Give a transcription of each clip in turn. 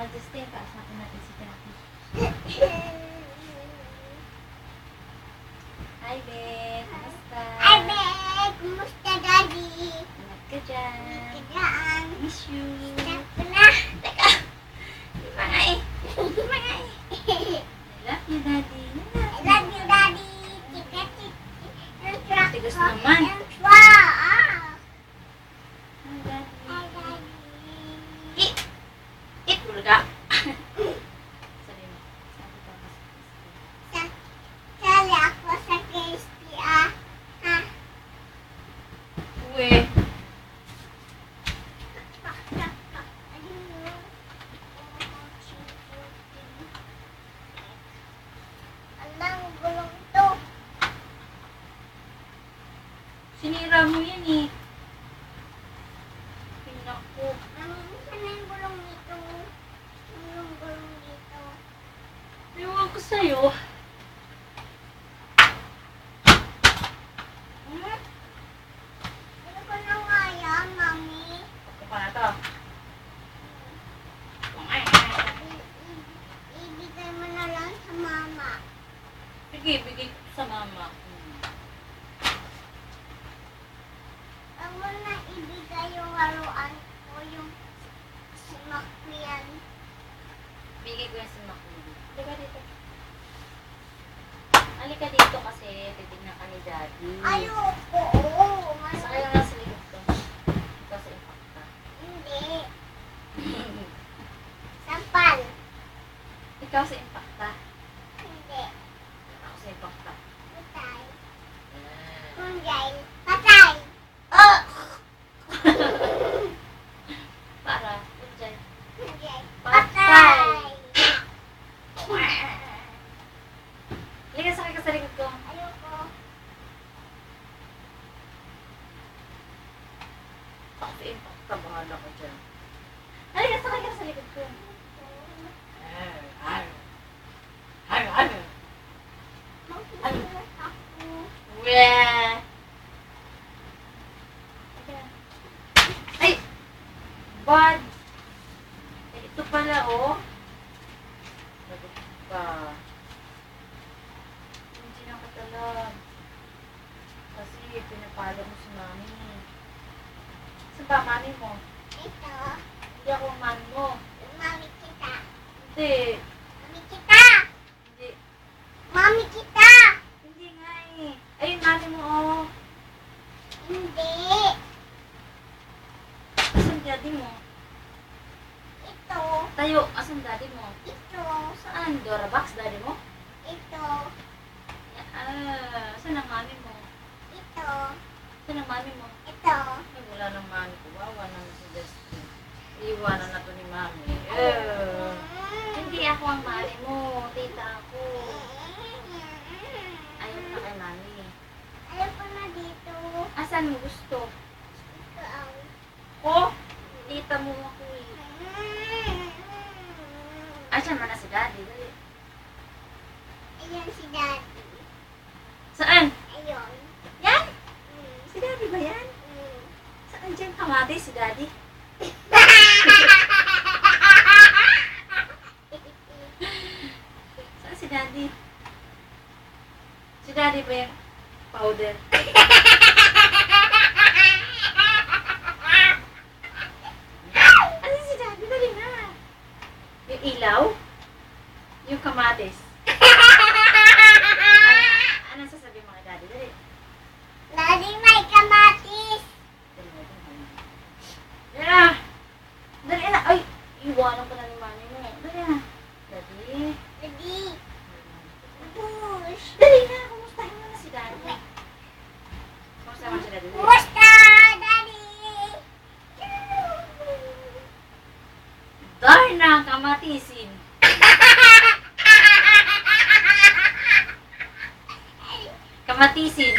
Justin, kaasapin natin si Daddy. Hi, Beth. Kumusta? Hi, Beth. Kumusta, Daddy? Ingat ka dyan. Kailangan. Miss you. Stop ko na. Teka. Imay. Imay. I love you, Daddy. I love you, Daddy. Chika. Tigas naman. Wow. Hi, Daddy. Hi, Daddy. Eat. Eat, bulga. Sabi mo. Sabi ko kasi. Sali ako sa KSP, ah. Ha? Uwe. Alang gulong to. Sinira mo yan eh. Pinako. Saan yung gulong nito? Yung gulong dito. Ewan ko sa'yo. Ano ko na nga yan, Mami? Ako pa na to. Ibigay mo na lang sa Mama. Sige, bigay ko sa mama. Huwag mo na ibigay yung laruan ko, yung snack ko yan. Bigay ko yan sa Makuli. Halika dito. Halika dito kasi titignan ka ni Daddy. Ayoko. Sakay nga sa likod ko. Ikaw sa impacta. Hindi. Sampal. Ikaw sa impacta. Hindi. Ako sa impacta. Patay. Kunjay. Patay. Oh! Para, dyan. Kunjay. Patay. Patay. Halika, sakay ka sa likod ko. Ayoko. Ako sa impacta. Bahala ko dyan. Halika, sakay ka sa likod ko. Magsusulat ako. Weh! Ay! Bad! Eh, ito pala, oh. Lagot pa. Hindi na katalag. Kasi pinapalo mo si mami. Saan ba mami mo? Ito. Hindi ako ang mami mo. Mami kita. Hindi. Mami kita. Hindi. Mami kita. Hindi nga eh. Ayun, mami mo, oh. Hindi. Asan daddy mo? Ito. Tayo, asan daddy mo? Ito. Saan? Dora Box, daddy mo? Ito. Saan ang mami mo? Ito. Saan ang mami mo? Ito. Ay, wala ng mami ko. Wawa naman si Justin. Iiwanan na to ni mami. Hindi ako ang mami mo. Tita ako. Ayaw na kay mami. Ayaw ko na dito. Asan mo gusto? Ikaw. Ko? Tita mo ako eh. Asan mo na si daddy? Dali. Ayan si Daddy. Saan? Ayun. Yan? Si daddy ba yan? Saan dyan kamati si daddy? Saan si daddy? Si daddy ba yung powder? Ano si daddy? Dali na. Yung ilaw? Yung kamatis? Ano sasabihin mo kay daddy? Dali. Daddy, may kamatis. Dali na. Dali na. Ay, iwanan ko na ni mami mo. Dali na. Daddy. Daddy. Push. Dali na. Kumustahin mo na si daddy. Kumusta mo si daddy? Dali. Kumusta, Daddy? Darna, kamatisin. Kamatisin.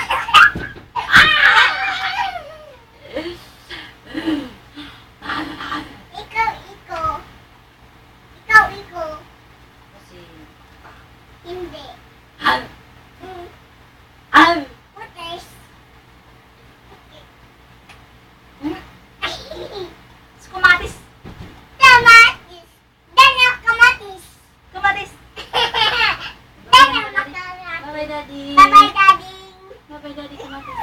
Ikaw, ikaw. Ikaw, ikaw. Kasi, Hindi. al, al. What is? Kamatis. Kamatis. Daddy. Bye-bye, Daddy. Bye-bye, Daddy. Kamatis.